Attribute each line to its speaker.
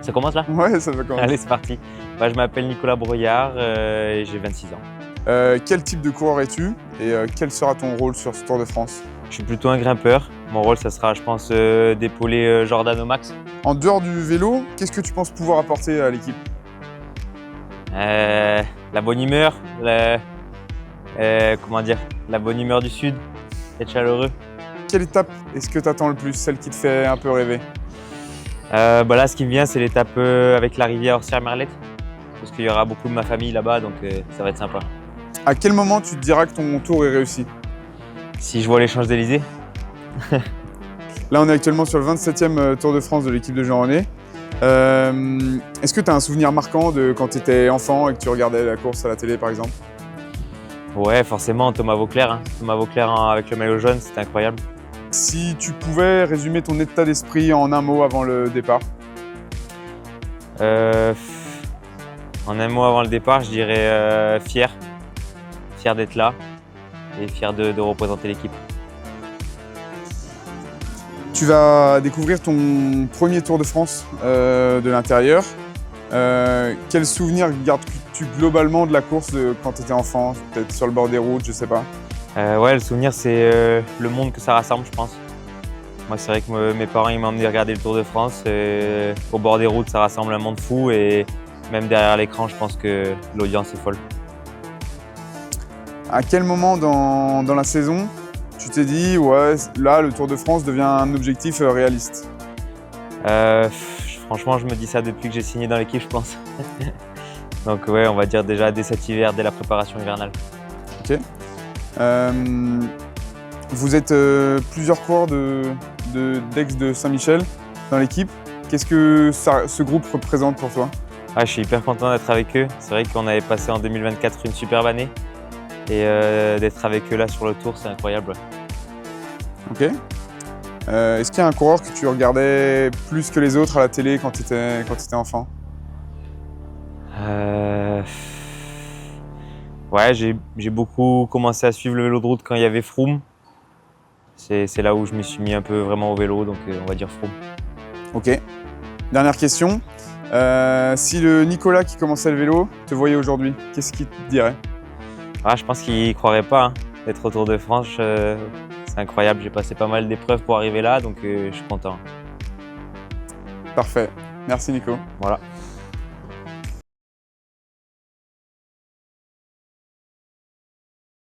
Speaker 1: Ça commence là?
Speaker 2: Ouais, ça va commencer.
Speaker 1: Allez, c'est parti. Je m'appelle Nicolas Brouillard et j'ai 26 ans.
Speaker 2: Quel type de coureur es-tu et quel sera ton rôle sur ce Tour de France?
Speaker 1: Je suis plutôt un grimpeur. Mon rôle, ça sera, je pense, d'épauler Jordan au max.
Speaker 2: En dehors du vélo, qu'est-ce que tu penses pouvoir apporter à l'équipe?
Speaker 1: La bonne humeur, la bonne humeur du Sud, être chaleureux.
Speaker 2: Quelle étape est-ce que tu attends le plus, celle qui te fait un peu rêver?
Speaker 1: Là, ce qui me vient, c'est l'étape avec la rivière Orsières-Merlette, parce qu'il y aura beaucoup de ma famille là-bas, donc ça va être sympa.
Speaker 2: À quel moment tu te diras que ton tour est réussi?
Speaker 1: Si je vois les Champs-Élysées.
Speaker 2: Là, on est actuellement sur le 27e Tour de France de l'équipe de Jean-René. Est-ce que tu as un souvenir marquant de quand tu étais enfant et que tu regardais la course à la télé, par exemple?
Speaker 1: Ouais, forcément, Thomas Vauclair. Hein. Thomas Vauclair avec le maillot jaune, c'était incroyable.
Speaker 2: Si tu pouvais résumer ton état d'esprit en un mot avant le départ?
Speaker 1: En un mot avant le départ, je dirais fier. Fier d'être là et fier de représenter l'équipe.
Speaker 2: Tu vas découvrir ton premier Tour de France de l'intérieur. Quel souvenir gardes-tu globalement de la course quand tu étais enfant? Peut-être sur le bord des routes, je sais pas.
Speaker 1: Ouais, le souvenir, c'est le monde que ça rassemble, je pense. Moi, c'est vrai que mes parents ils m'ont emmené regarder le Tour de France. Et au bord des routes, ça rassemble un monde fou. Et même derrière l'écran, je pense que l'audience est folle.
Speaker 2: À quel moment dans la saison, tu t'es dit, ouais, là, le Tour de France devient un objectif réaliste?
Speaker 1: Franchement, je me dis ça depuis que j'ai signé dans l'équipe, je pense. Donc ouais, on va dire déjà dès cet hiver, dès la préparation hivernale.
Speaker 2: Ok. Vous êtes plusieurs coureurs d'Aix de Saint-Michel dans l'équipe. Qu'est-ce que ce groupe représente pour toi?
Speaker 1: Je suis hyper content d'être avec eux. C'est vrai qu'on avait passé en 2024 une superbe année. Et d'être avec eux là sur le Tour, c'est incroyable.
Speaker 2: Ok. Est-ce qu'il y a un coureur que tu regardais plus que les autres à la télé quand tu étais enfant?
Speaker 1: Ouais, j'ai beaucoup commencé à suivre le vélo de route quand il y avait Froome. C'est là où je me suis mis un peu vraiment au vélo, donc on va dire Froome.
Speaker 2: Ok. Dernière question. Si le Nicolas qui commençait le vélo te voyait aujourd'hui, qu'est-ce qu'il te dirait?
Speaker 1: Je pense qu'il ne croirait pas hein, d'être au Tour de France. C'est incroyable, j'ai passé pas mal d'épreuves pour arriver là, donc je suis content.
Speaker 2: Parfait. Merci Nico.
Speaker 1: Voilà.